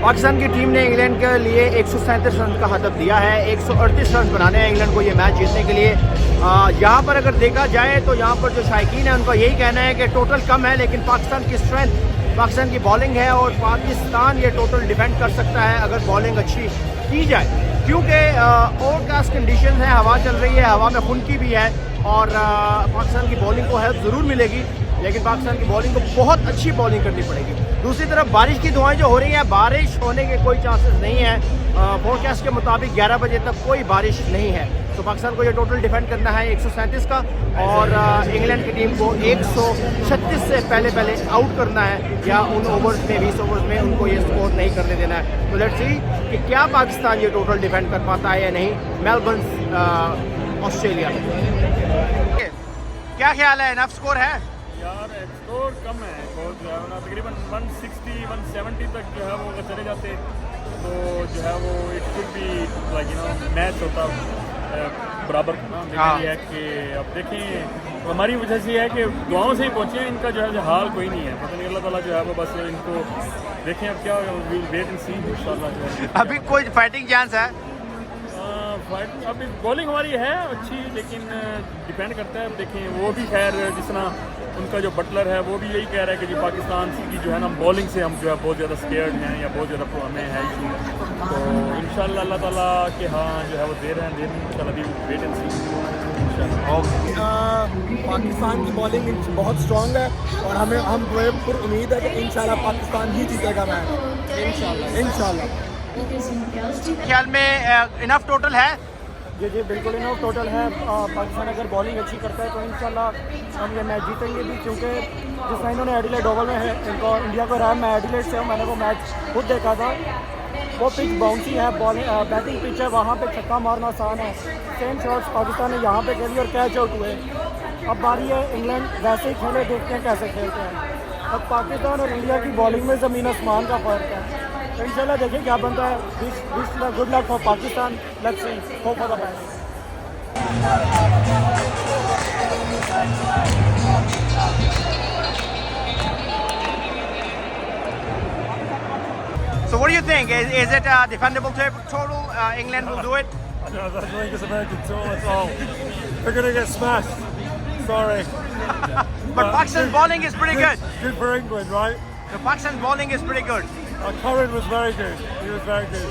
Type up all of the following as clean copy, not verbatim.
पाकिस्तान की टीम ने इंग्लैंड के लिए 137 रन का हदफ दिया है। 138 रन बनाने हैं इंग्लैंड को ये मैच जीतने के लिए। यहाँ पर अगर देखा जाए तो यहाँ पर जो शायकीन है उनका यही कहना है कि टोटल कम है, लेकिन पाकिस्तान की स्ट्रेंथ, पाकिस्तान की बॉलिंग है और पाकिस्तान ये टोटल डिफेंड कर सकता है अगर बॉलिंग अच्छी की जाए, क्योंकि ओवरकास्ट कंडीशन है, हवा चल रही है, हवा में खुनकी भी है और पाकिस्तान की बॉलिंग को हेल्प ज़रूर मिलेगी, लेकिन पाकिस्तान की बॉलिंग को बहुत अच्छी बॉलिंग करनी पड़ेगी। दूसरी तरफ बारिश की दुआएं जो हो रही हैं, बारिश होने के कोई चांसेस नहीं है। फोरकास्ट के मुताबिक 11 बजे तक कोई बारिश नहीं है, तो पाकिस्तान को ये टोटल डिफेंड करना है 137 का और इंग्लैंड की टीम को 136 से पहले आउट करना है या उन ओवर्स में 20 ओवर्स में उनको ये स्कोर नहीं करने देना है। तो लेट्स सी कि क्या पाकिस्तान ये टोटल डिफेंड कर पाता है या नहीं मेलबर्न ऑस्ट्रेलिया में। क्या ख्याल है, इनफ स्कोर है? यार स्कोर कम है बहुत, जो है ना तकरीबन 160-170 तक जो है वो अगर चले जाते तो जो है वो it could be like match होता बराबर ना। लेकिन ये है कि अब देखें हमारी वजह से है कि दुआओं से ही पहुँचे, इनका जो है हाल कोई नहीं है, पता नहीं अल्लाह ताला जो है वो बस इनको देखें अब क्या वेट एंड सी इंशाल्लाह जो है। अभी कोई फाइटिंग चांस है? फाइट अभी बॉलिंग हमारी है अच्छी, लेकिन डिपेंड करता है। देखें वो भी खैर जिस तरह उनका जो बटलर है वो भी यही कह रहा है कि जी पाकिस्तान की जो है ना बॉलिंग से हम जो है बहुत ज़्यादा स्केयर्ड हैं या बहुत ज़्यादा हमें है इशू, तो इंशाल्लाह अल्लाह ताला के हाँ जो है वो दे रहे हैं इंशाल्लाह भी वेट एंड सी। पाकिस्तान की बॉलिंग बहुत स्ट्रॉन्ग है और हम पूरी उम्मीद है कि इंशाल्लाह पाकिस्तान ही जीतेगा मैच इंशाल्लाह। ख्याल में इनफ टोटल है? जी बिल्कुल इनफ टोटल है। पाकिस्तान अगर बॉलिंग अच्छी करता है तो इंशाल्लाह हम ये मैच जीतेंगे भी, क्योंकि जिस तरह इन्होंने एडिलेड ओवल में है इनको इंडिया को रहा, मैं एडिलेड से हूँ, मैंने वो मैच खुद देखा था। वो पिच बाउंसी है, बॉलिंग बैटिंग पिच है, वहाँ पे छक्का मारना आसान है। सेम शॉट्स पाकिस्तान ने यहाँ पे खेली और कैच आउट हुए। अब बारी है इंग्लैंड वैसे ही खेले, देखते हैं कैसे खेलते हैं। अब पाकिस्तान और इंडिया की बॉलिंग में ज़मीन आसमान का फ़र्क है, तो इंशाल्लाह देखें क्या बनता है। Good luck for Pakistan, let's see, hope for the best. So what do you think? Is it a defendable total? England will do it? I don't think it's a very good total at all. We're going to get smashed. Sorry. But Pakistan's bowling is pretty good. Good for England, right? The Pakistan's bowling is pretty good. Curran was very good. He was very good.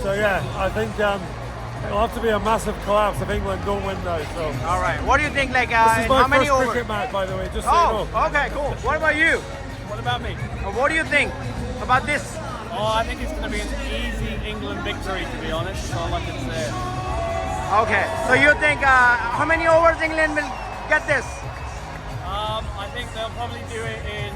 So yeah, I think it'll have to be a massive collapse if England don't win now. So. All right. What do you think? Like This is my how many first overs? cricket match, by the way. Just so you know. Oh, okay, cool. What about you? What about me? What do you think about this? Oh, I think it's going to be an easy England victory, to be honest. That's all I can say. Okay. So you think how many overs England will get this? I think they'll probably do it in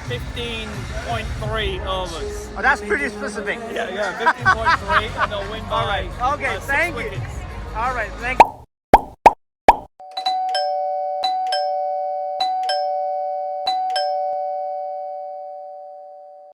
15.3 overs. Oh, that's pretty specific. Yeah, 15.3, and they'll win by All right. Okay. 6 Thank you. wickets. All right. Thank you.